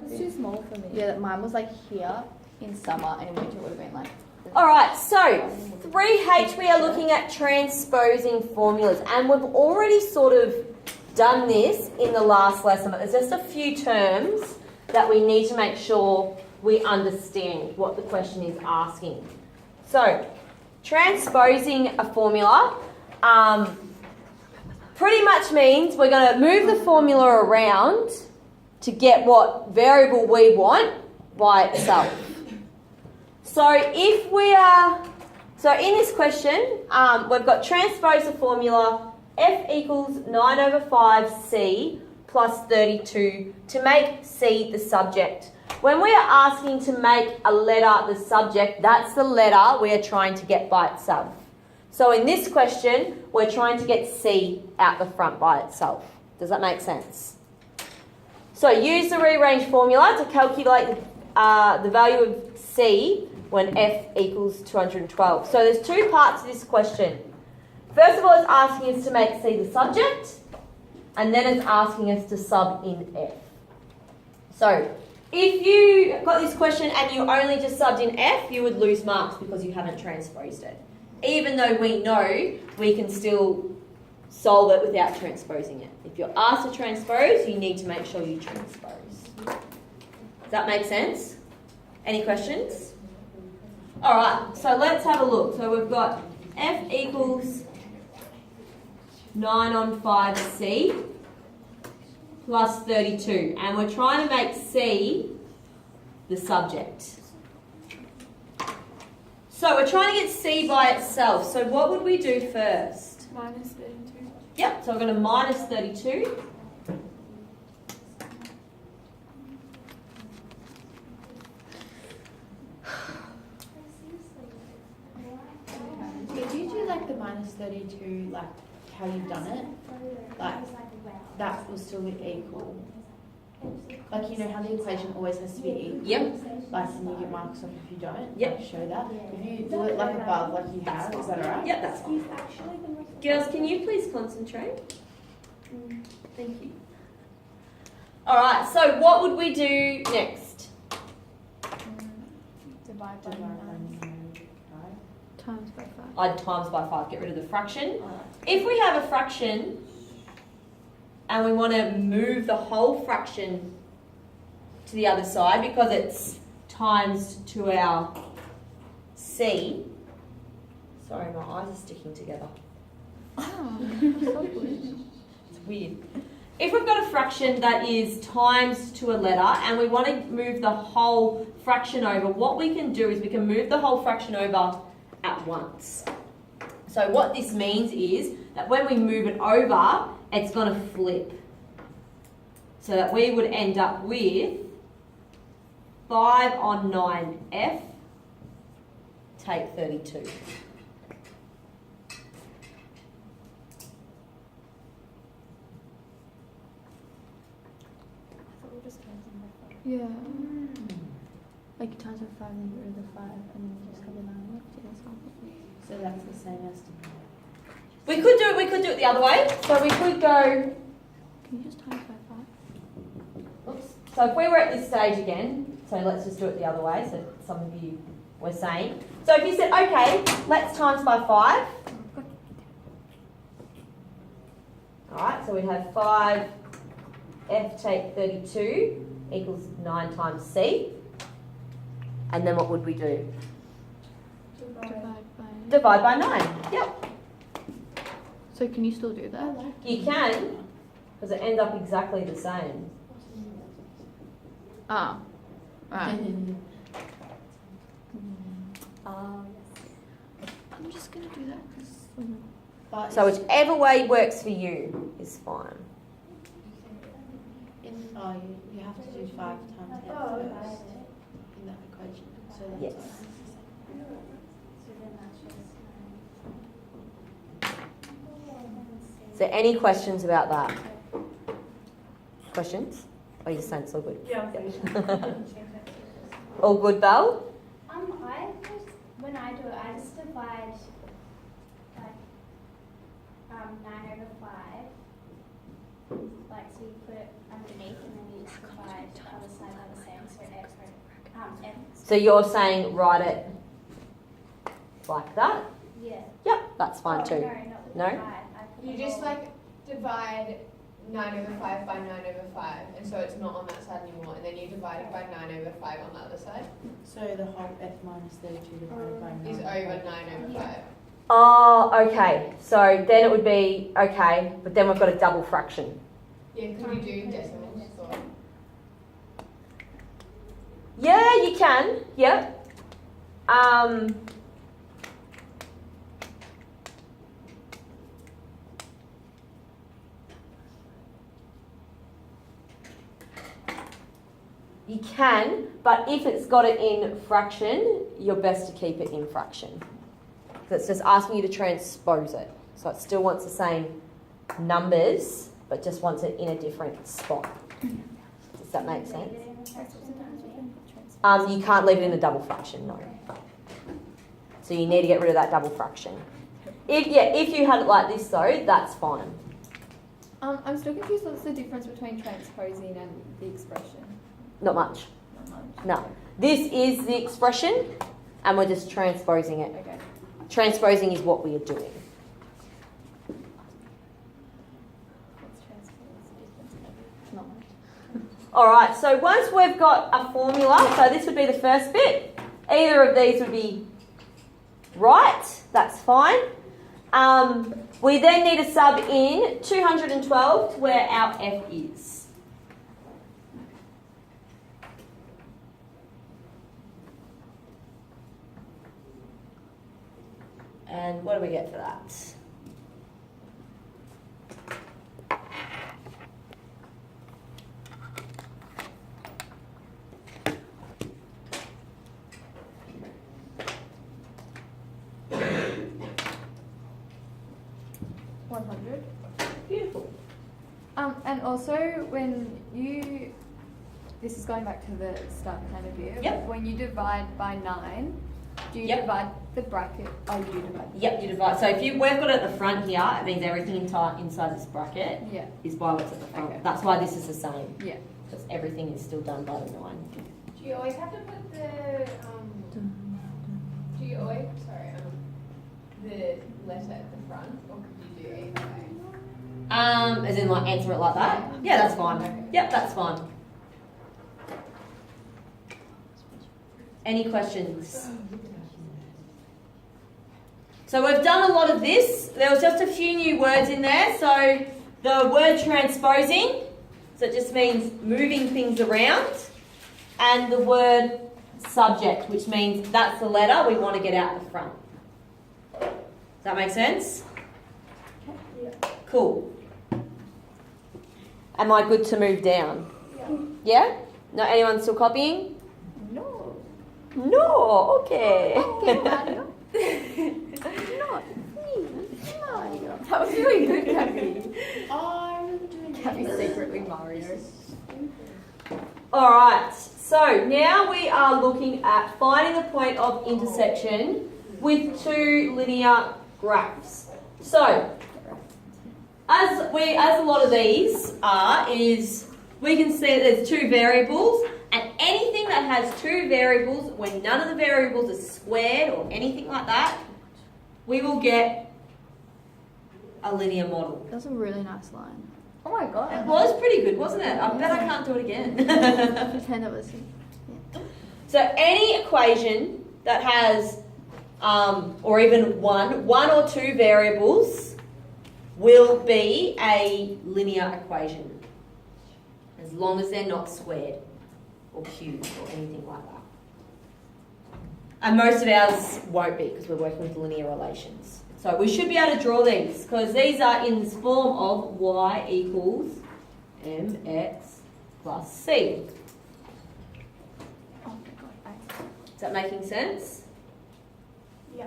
It's too small for me. Yeah, mine was like here in summer, and in winter it would have been like. All right, so 3H, we are looking at transposing formulas, and we've already sort of done this in the last lesson, but there's just a few terms that we need to make sure we understand what the question is asking. So, transposing a formula pretty much means we're going to move the formula around to get what variable we want by itself. So if we are, so in this question, we've got transpose the formula f equals 9 over 5c plus 32 to make c the subject. When we are asking to make a letter the subject, that's the letter we are trying to get by itself. So in this question, we're trying to get c out the front by itself. Does that make sense? So use the rearrange formula to calculate the value of c when f equals 212. So there's two parts to this question. First of all, it's asking us to make c the subject, and then it's asking us to sub in f. So if you got this question and you only just subbed in f, you would lose marks because you haven't transposed it. Even though we know we can still solve it without transposing it. If you're asked to transpose, you need to make sure you transpose. Does that make sense? Any questions? Alright, so let's have a look. So we've got f equals 9 on 5c plus 32. And we're trying to make c the subject. So we're trying to get c by itself. So what would we do first? Minus 32. Yep, so we're going to minus 32. Did you do like the minus 32, like how you've done it? Like that will still be equal. Like you know how the equation always has to be equal? Yep. Like and you get marks off if you don't? Yep. Like, show that. If you do it like above, like you have, is that alright? Yep, that's fine. Girls, can you please concentrate? Thank you. Alright, so what would we do next? Divide by 9. Times by 5. I'd times by 5, get rid of the fraction. If we have a fraction and we want to move the whole fraction to the other side because it's times to our c. Sorry, my eyes are sticking together. Oh, so good. It's weird. If we've got a fraction that is times to a letter and we want to move the whole fraction over, what we can do is we can move the whole fraction over at once. So what this means is that when we move it over, it's going to flip. So that we would end up with 5 on 9f, take 32. Yeah. Like times by 5 and then get rid of the 5 and then you just have the 9 left. Yeah, that's something. So that's the same as We could do it the other way. So we could go. Can you just times by 5? Oops. So if we were at this stage again, so let's just do it the other way. So some of you were saying. So if you said, okay, let's times by 5. All right. So we have 5 f take 32 equals 9 times c. And then what would we do? Divide by 9. Yep. So can you still do that? You can, because it ends up exactly the same. Ah. Right. I'm just going to do that because... So whichever way works for you is fine. You have to do 5 times f first in that equation. So that's Yes. Is there any questions about that? Questions? Oh, you're saying it's all good. Yeah. All good, Belle? I just, when I do it, I just divide like 9 over 5. Like, so you put it underneath and then you just divide the other side by the So you're saying write it like that? Yeah. Yep, that's fine Oh, too. No, not the No? divide. I put You the just whole- like divide 9/5 by 9/5, and so it's not on that side anymore. And then you divide it by 9/5 on the other side. So the whole f minus 32 divided by 9. Is over 9/5. Oh, okay. So then it would be, okay, but then we've got a double fraction. Yeah, could you do decimals? Or? Yeah, you can. Yep. You can, but if it's got it in fraction, you're best to keep it in fraction. So it's just asking you to transpose it. So it still wants the same numbers, but just wants it in a different spot. Does that make sense? You can't leave it in a double fraction, no. So you need to get rid of that double fraction. If you had it like this though, that's fine. I'm still confused. What's the difference between transposing and the expression? Not much. Not much. No. This is the expression, and we're just transposing it. Okay. Transposing is what we are doing. What's transpose? The difference? Not much. All right, so once we've got a formula, so this would be the first bit. Either of these would be right, that's fine. We then need to sub in 212 to where our f is. And what do we get for that? Beautiful. And also when you, this is going back to the start kind of view. Yep. When you divide by 9, do you Yep. divide the bracket? Oh, you do divide. Yep, you divide. So if we've got it at the front here, it means everything inside this bracket Yeah. is by what's at the front. Okay. That's why this is the same. Yeah. Because everything is still done by the 9. Do you always have to put the the letter at the front, or could you do either way? As in like answer it like that? Yeah, that's fine. Yep, that's fine. Any questions? So we've done a lot of this. There was just a few new words in there. So the word transposing, so it just means moving things around. And the word subject, which means that's the letter we want to get out the front. Does that make sense? Yeah. Cool. Am I good to move down? Yeah? No, anyone still copying? No. No, okay. Mario. That was really good, Kathy. I remember doing Kathy's secretly Mario. Alright, so now we are looking at finding the point of intersection with two linear graphs. So, as a lot of these are, is we can see that there's two variables, and anything that has two variables, when none of the variables are squared or anything like that, we will get a linear model. That's a really nice line. Oh my It god. was pretty good, wasn't it? I bet I can't do it again. Pretend it was. So any equation that has, or even one or two variables will be a linear equation, as long as they're not squared or cubed or anything like that. And most of ours won't be because we're working with linear relations. So we should be able to draw these because these are in this form of y equals mx plus c. Oh my god. Is that making sense? Yeah.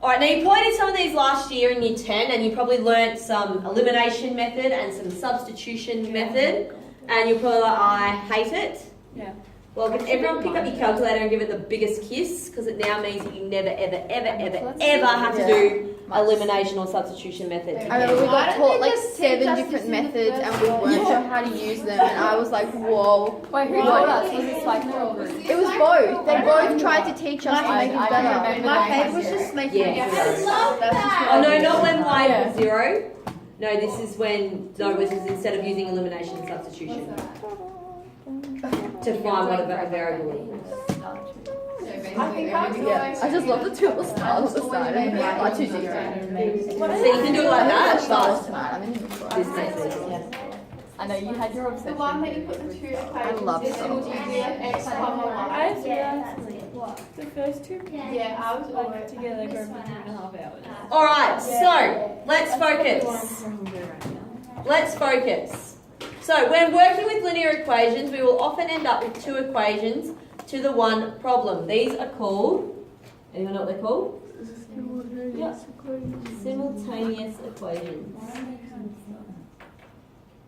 Alright, now you probably did some of these last year in year 10 and you probably learnt some elimination method and some substitution method and you're probably like, I hate it. Yeah. Well, can everyone pick up your calculator and give it the biggest kiss? Because it now means that you never, ever, ever, ever, ever have to do elimination or substitution methods. I remember we Why got don't taught they like just teach 7 us different this in the methods and first we one? weren't sure how to use them and I was like, whoa. Wait, who What? taught us? Was it Swagner or Bruce? It was both. They both tried to teach us to My make it I better. remember My that head as was zero. just making Yeah. me love that. Oh no, not when y Yeah. equals 0. No, this is when, no, this is instead of using elimination and substitution. To find what a variable is. So basically I think I was everything- always- I just love the two little stars on the side and like 2 0. So you can do it like that, but I'm in the mood for this it. method. I know you had your obsession. The one that you put the two equations love in that. simultaneous x comma y. The first two Yeah, I was always together go for 2.5 hours. Alright, so let's focus. Let's focus. So when working with linear equations, we will often end up with 2 equations to the one problem. These are called, anyone know what they're called? Yeah. Simultaneous equations.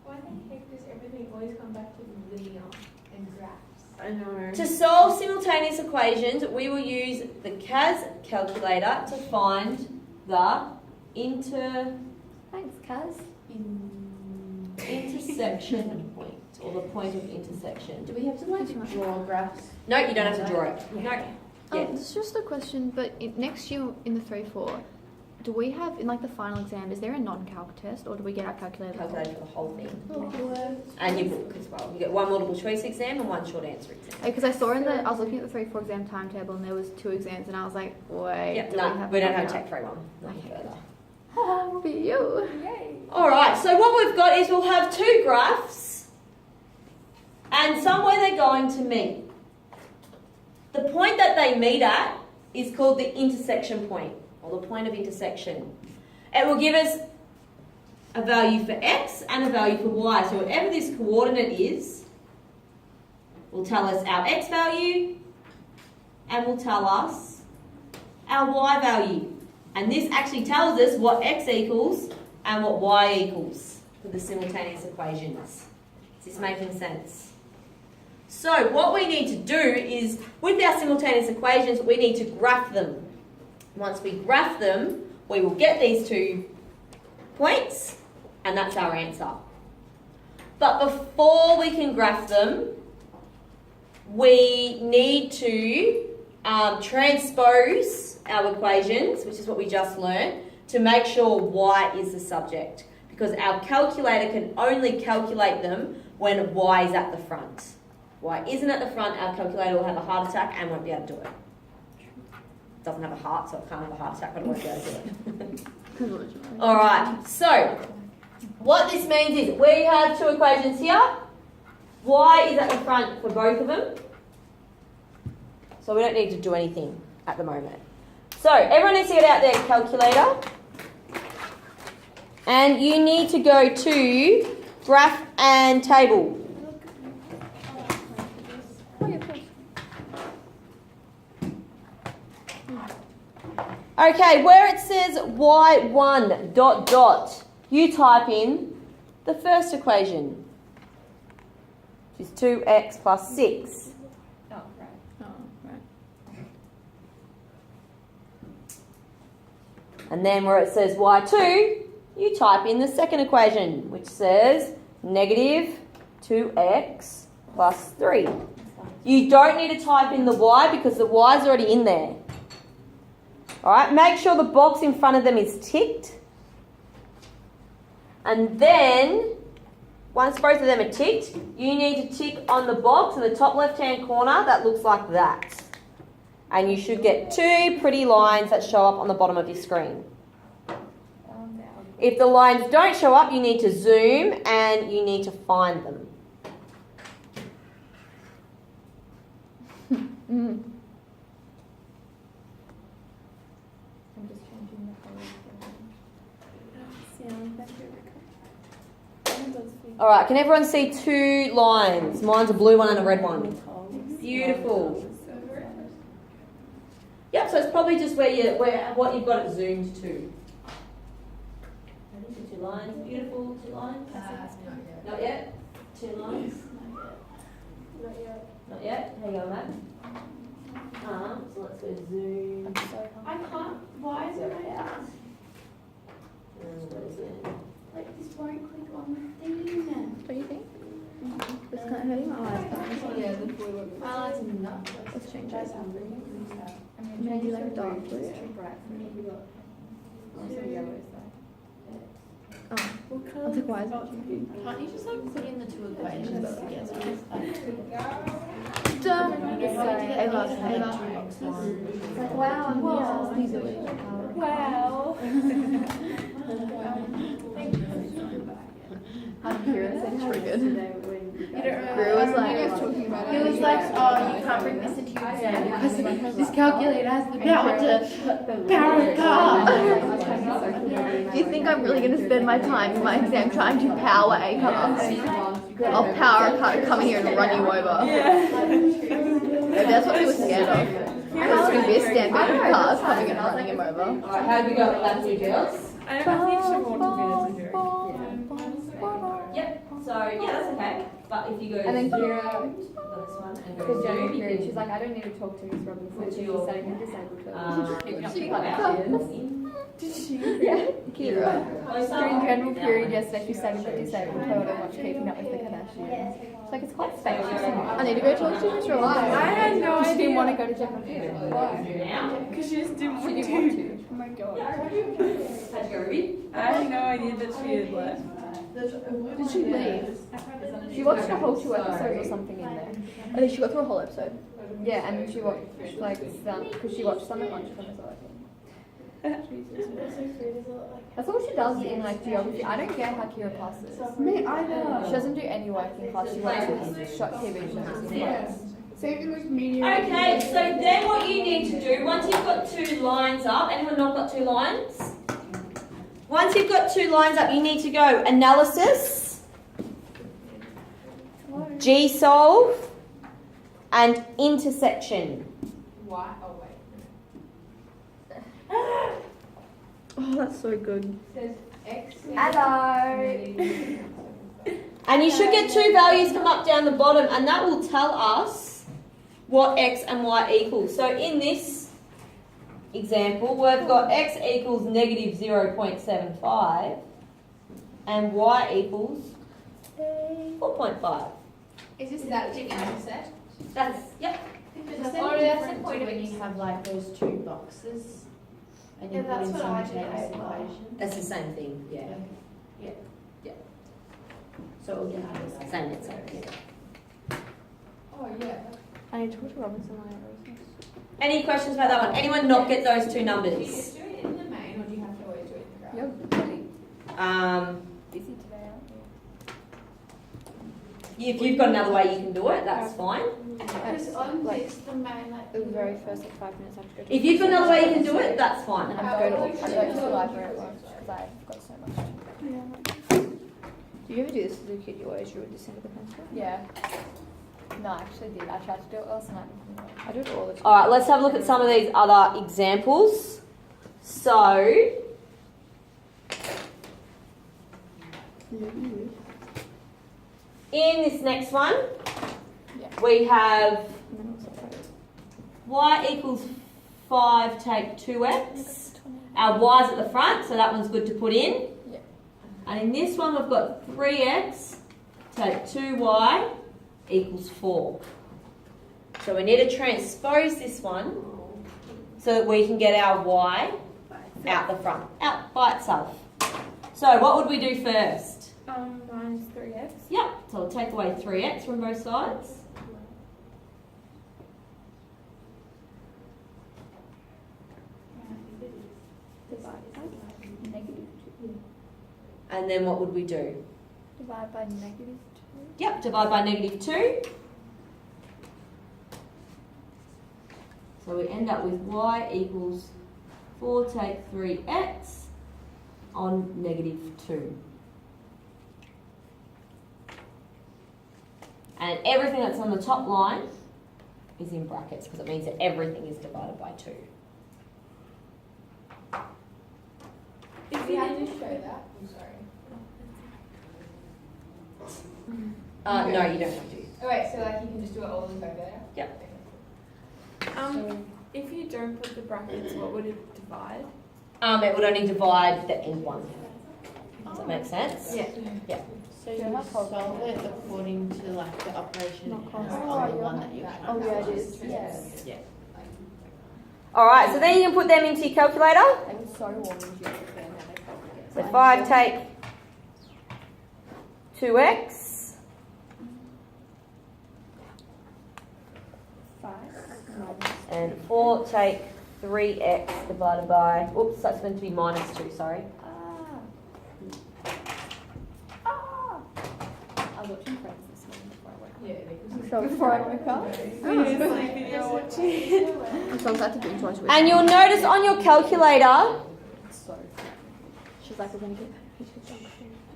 Why the heck does everything always come back to linear and graphs? I know. To solve simultaneous equations, we will use the CAS calculator to find the Thanks, Kaz. intersection point, or the point of intersection. Do we have to like draw graphs? No, you don't have to draw it. No. Yeah. It's just a question, but next year in the 3-4, do we have, in like the final exam, is there a non-calc test or do we get our calculator? Calculate for the whole thing. And your book as well. You get 1 multiple choice exam and 1 short answer exam. Because I saw I was looking at the 3-4 exam timetable and there was 2 exams and I was like, wait, Yep, do no, we don't have a non-calc? tech free one. Nothing further. For you. Yay. Alright, so what we've got is we'll have 2 graphs and somewhere they're going to meet. The point that they meet at is called the intersection point, or the point of intersection. It will give us a value for x and a value for y. So whatever this coordinate is, will tell us our x value and will tell us our y value. And this actually tells us what x equals and what y equals for the simultaneous equations. Is this making sense? So what we need to do is, with our simultaneous equations, we need to graph them. Once we graph them, we will get these 2 points, and that's our answer. But before we can graph them, we need to transpose our equations, which is what we just learned, to make sure y is the subject. Because our calculator can only calculate them when y is at the front. Y isn't at the front, our calculator will have a heart attack and won't be able to do it. It doesn't have a heart, so it can't have a heart attack, but it won't be able to do it. Alright, so what this means is we have 2 equations here. Y is at the front for both of them. So we don't need to do anything at the moment. So everyone needs to get out their calculator. And you need to go to graph and table. Okay, where it says y1 dot dot, you type in the first equation, which is 2x plus 6. Oh, right. Oh, right. And then where it says y2, you type in the second equation, which says negative 2x plus 3. You don't need to type in the y because the y is already in there. Alright, make sure the box in front of them is ticked. And then, once both of them are ticked, you need to tick on the box in the top left-hand corner that looks like that. And you should get 2 pretty lines that show up on the bottom of your screen. If the lines don't show up, you need to zoom and you need to find them. Mm. I'm just changing the colour. Alright, can everyone see 2 lines? Mine's a blue one and a red one. Beautiful. Yep, so it's probably just what you've got it zoomed to. Ready for 2 lines? Beautiful, 2 lines? Not yet. 2 lines? Not yet. Not yet? How you going, Matt? So let's go zoom. I can't. Why is it out? What is it? Like this won't click on the thing. What do you think? It's kind of hurting my eyes. Yeah, the blue one. My eyes are nuts. Let's change it. I'm gonna Maybe like a dark blue. It's too bright for me. Also yellow is like. Oh. I was like, why is it? Can't you just like put in the two equations together? Ava. It's like, wow, I'm here. These are Wow. I'm here and said triggered. You Guru was like, He was like, oh, you can't bring this into your exam because this calculator has the power to power a car. do you think I'm really going to spend my time in my exam trying to power a car? I'll power a car to come here and run you over. Maybe that's what he was scared of. There's going to be a stampede of cars coming and running him over. Alright, how do we go with that, girls? I think she won't be this Yep. So yeah, that's okay. But if you go And then zoom, Kira, got this one, and go because Jenny zoom, you period, can, she's like, I don't need to talk to Miss Robinson. Put She's your, setting her disabled to keep Yeah. Kira. During general period yesterday, she sang for disabled told her watch Keeping Up with the Kardashians. She's like, it's quite spacious. I need to go talk to Miss Robinson. I had no idea. She didn't want to go to general period. Now, Because she just didn't want to. Oh my god. how'd you go, Ruby? I had no idea that she had left. Did she leave? She watched a whole 2 episodes or something in there. I think she got through a whole episode. Yeah, and then she watched like some, because she watched some at lunchtime as well, I think. That's all she does in like geography. I don't get how Kira passes. Me either. She doesn't do any work in class. She watches short TV shows. Same with media. Okay, so then what you need to do, once you've got 2 lines up, anyone not got 2 lines? Once you've got 2 lines up, you need to go analysis, G-solve, and intersection. Why? Oh, wait. Oh, that's so good. Hello. And you should get 2 values come up down the bottom, and that will tell us what x and y equals. So in this example, we've got x equals negative 0.75 and y equals 4.5. Is that the intersect? That's, yep. Is there a difference when you have like those 2 boxes and you put in simultaneous equations? That's the same thing, yeah. So it'll give you the same. Same answer, yeah. Oh, yeah. I need to talk to Robinson later. Any questions about that one? Anyone not get those 2 Do you numbers? just do it in the main, or do you have to always do it in the graph? You're really busy today, aren't you? If you've got another way you can do it, that's fine. Because on Like, this, the main like. The very first like 5 minutes I have to go to. If you've got another way you can do it, that's fine. And I have to go to the library at work because I've got so much to do. Do you ever do this as a kid? You always drew this into the pencil? Yeah. No, I actually did. I tried to do it last night. I do it all the time. Alright, let's have a look at some of these other examples. So, in this next one, we have y equals 5 take 2x. Our y's at the front, so that one's good to put in. Yeah. And in this one, we've got 3x take 2y equals 4. So we need to transpose this one so that we can get our y out the front, out by itself. So what would we do first? Minus 3x. Yep, so we'll take away 3x from both sides. And then what would we do? Divide by negative 2. Yep, divide by negative 2. So we end up with y equals 4 take 3x on negative 2. And everything that's on the top line is in brackets because it means that everything is divided by 2. If you had to show that, I'm sorry. No, you don't have to. Oh wait, so like you can just do it all in the calculator? Yep. If you don't put the brackets, what would it divide? It would only divide the end one. Does that make sense? Yeah. So you solve it according to like the operation it has Oh, on the one that you Oh have. yeah, it is. Yes. Yeah. Alright, so then you can put them into your calculator. It was so warm in June. So 5 take 2x. 5. And 4 take 3x divided by, oops, that's going to be minus 2, sorry. I was watching Friends this morning before I woke up. Yeah, So before I woke up. Video watching. I'm so glad to binge watch with And you'll notice on your calculator, So she's like, we're gonna get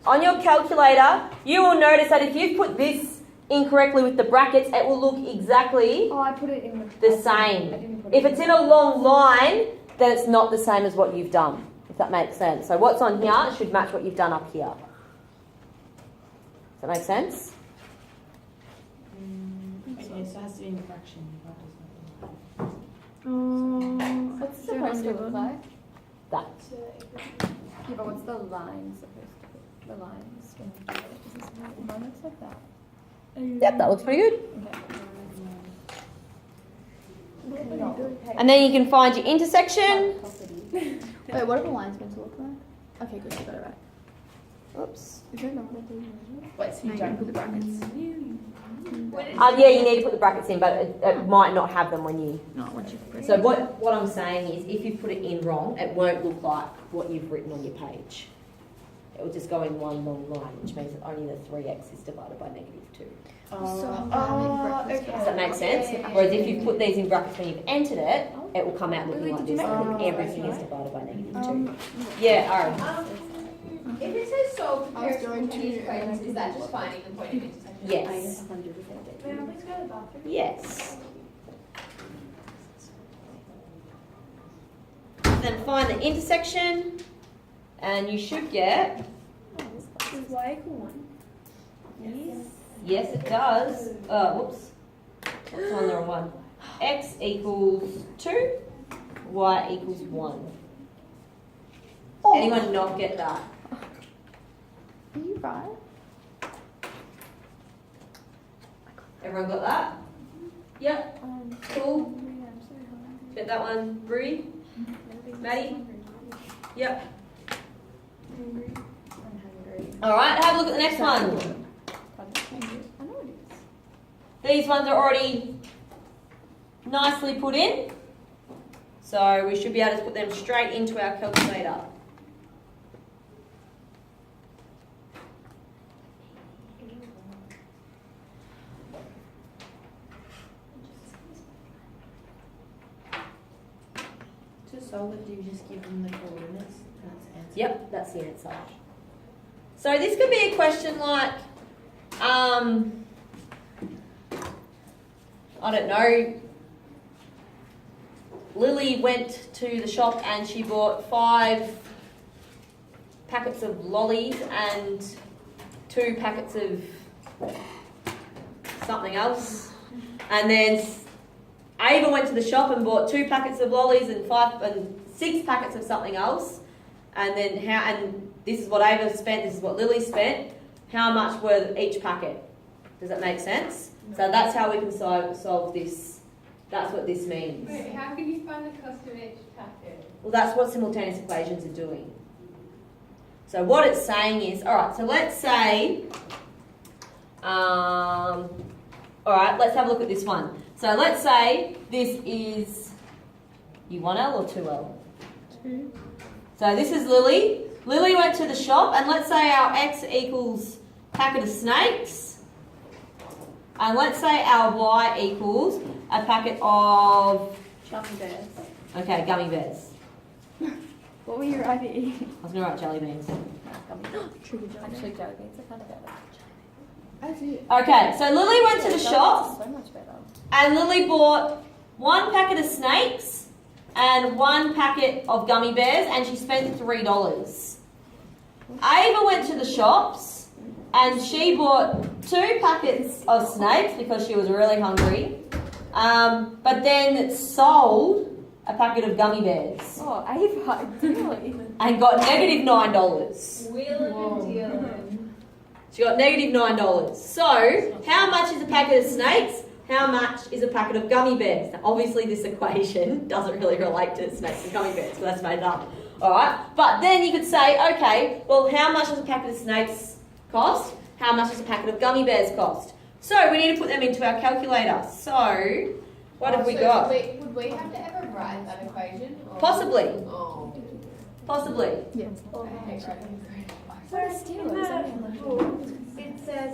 on your calculator, you will notice that if you put this incorrectly with the brackets, it will look exactly Oh, I put it in the same. If it's in a long line, then it's not the same as what you've done, if that makes sense. So what's on here should match what you've done up here. Does that make sense? Okay, so it has to be in a fraction. What's it supposed to look like? That. Yeah, but what's the line supposed to be? The lines when you do it. Does this mine looks like that? Yep, that looks pretty good. Okay. And then you can find your intersection. Wait, what are the lines meant to look like? Okay, good, you got it right. Oops. Is there not that Wait, so you don't put the brackets. Yeah, you need to put the brackets in, but it might not have them when you. No, once you press So what I'm saying is, if you put it in wrong, it won't look like what you've written on your page. It will just go in one long line, which means that only the 3x is divided by -2. Okay. Does that make sense? Whereas if you put these in brackets when you've entered it, it will come out looking like this, and everything is divided by -2. Yeah, alright. If it says solve I was comparison going between these equations, is that just finding the point of intersection? Yes. Yes. Then find the intersection, and you should get. Is y equal 1? Yes, it does. Whoops. What's on the wrong one? X equals 2, y equals 1. Anyone not get that? Are you right? Everyone got that? Yep. Cool. Get that one, Bree? Maddie? Yep. Alright, have a look at the next one. I know it is. These ones are already nicely put in. So we should be able to put them straight into our calculator. To solve it, do you just give them the coordinates? And that's answer? Yep, that's the answer. So this could be a question like, I don't know, Lily went to the shop and she bought 5 packets of lollies and 2 packets of something else. And then Ava went to the shop and bought 2 packets of lollies and 6 packets of something else. And then this is what Ava spent, this is what Lily spent. How much were each packet? Does that make sense? So that's how we can solve this. That's what this means. Wait, how can you find the cost of each packet? Well, that's what simultaneous equations are doing. So what it's saying is, all right, so let's say, all right, let's have a look at this one. So let's say this is, you 1L or 2L? 2. So this is Lily. Lily went to the shop, and let's say our X equals packet of snakes. And let's say our Y equals a packet of... Gummy bears. Okay, gummy bears. What were you writing? I was going to write jelly beans. Actually, jelly beans are kind of better. That's it. Okay, so Lily went to the shop, So much better. and Lily bought 1 packet of snakes and 1 packet of gummy bears, and she spent $3. Ava went to the shops and she bought 2 packets of snakes because she was really hungry, but then sold a packet of gummy bears Oh, Ava, really? and got negative $9. She got negative $9. So, how much is a packet of snakes? How much is a packet of gummy bears? Now, obviously, this equation doesn't really relate to snakes and gummy bears, but that's made up. All right, but then you could say, okay, well, how much does a packet of snakes cost? How much does a packet of gummy bears cost? So we need to put them into our calculator. So, what have we got? Would we have to ever write that equation? Or? Possibly. Oh. Possibly. I hate writing. So in the book, it says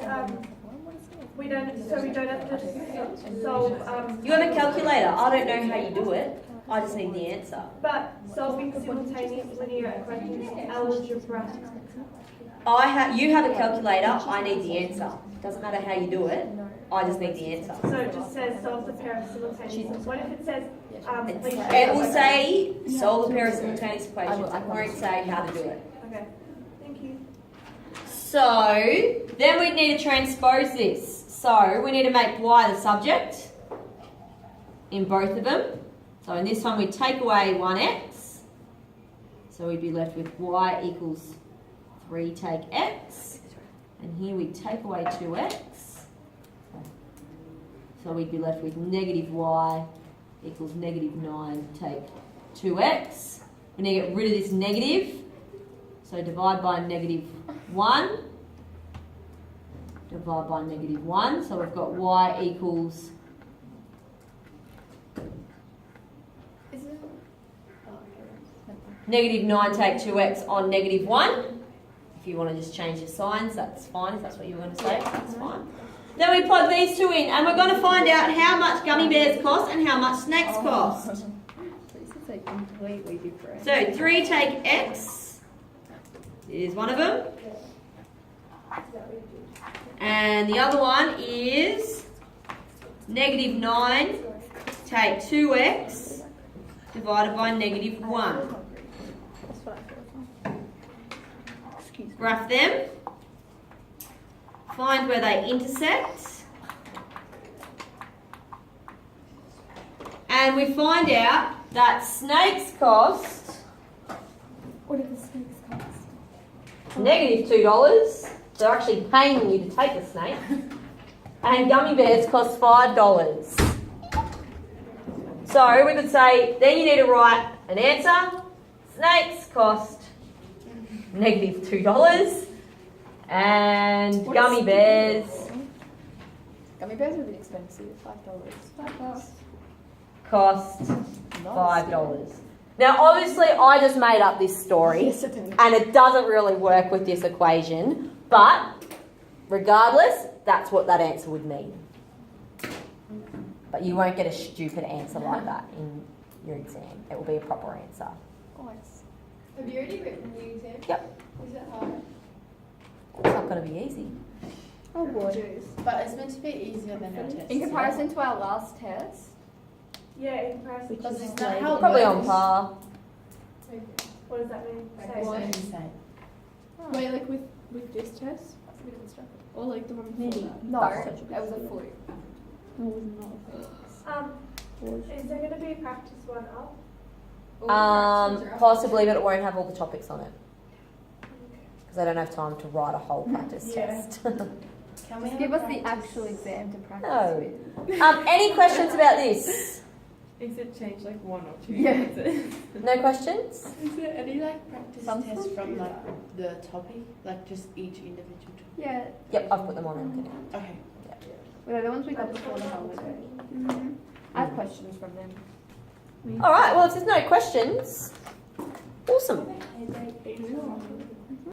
we don't have to solve You have a calculator. I don't know how you do it. I just need the answer. but solving simultaneous linear equations algebra. You have a calculator. I need the answer. Doesn't matter how you do it. I just need the answer. So it just says solve the pair of simultaneous. What if it says It will say solve a pair of simultaneous equations. It won't say how to do it. Okay. Thank you. So then we need to transpose this. So we need to make y the subject in both of them. So in this one we take away 1x. So we'd be left with y equals 3 take x. And here we take away 2x. So we'd be left with negative y equals negative 9 take 2x. We need to get rid of this negative. So divide by negative 1. Divide by negative 1. So we've got y equals negative 9 take 2x on negative 1. If you want to just change your signs, that's fine. If that's what you were going to say, that's fine. Then we plug these two in, and we're going to find out how much gummy bears cost and how much snakes cost. This is like completely different. So 3 take x is one of them. And the other one is negative 9 take 2x divided by negative 1. That's what I thought. Graph them. Find where they intersect. And we find out that snakes cost What do the snakes cost? negative $2. They're actually paying you to take a snake. And gummy bears cost $5. So we could say, then you need to write an answer. Snakes cost negative $2. And gummy bears Gummy bears are a bit expensive. $5. cost $5. Now obviously I just made up this story and it doesn't really work with this equation, but regardless, that's what that answer would mean. But you won't get a stupid answer like that in your exam. It will be a proper answer. Have you already written the exam? Yep. Is it hard? It's not going to be easy. Oh boy. But it's meant to be easier than our test. In comparison to our last test, Yeah, in comparison. Because it's not how it Probably on works. par. What does that mean? Like, Say. what did you say? Wait, like with this test? Or like the one before that? no, it was a fluke. Is there going to be a practice one up? Possibly, but it won't have all the topics on it. Because I don't have time to write a whole practice test. Can we Just have give a us the practice? actual exam to practice No. with. Any questions about this? Is it changed like 1 or 2? Yeah. Is it? No questions? Is there any like practice Some tests schools from do like the topic, like just each individual topic? Yeah. Yep, I've put them on them. Okay. Well, the ones we got before the holiday. I have questions from them. All right, well, if there's no questions, awesome.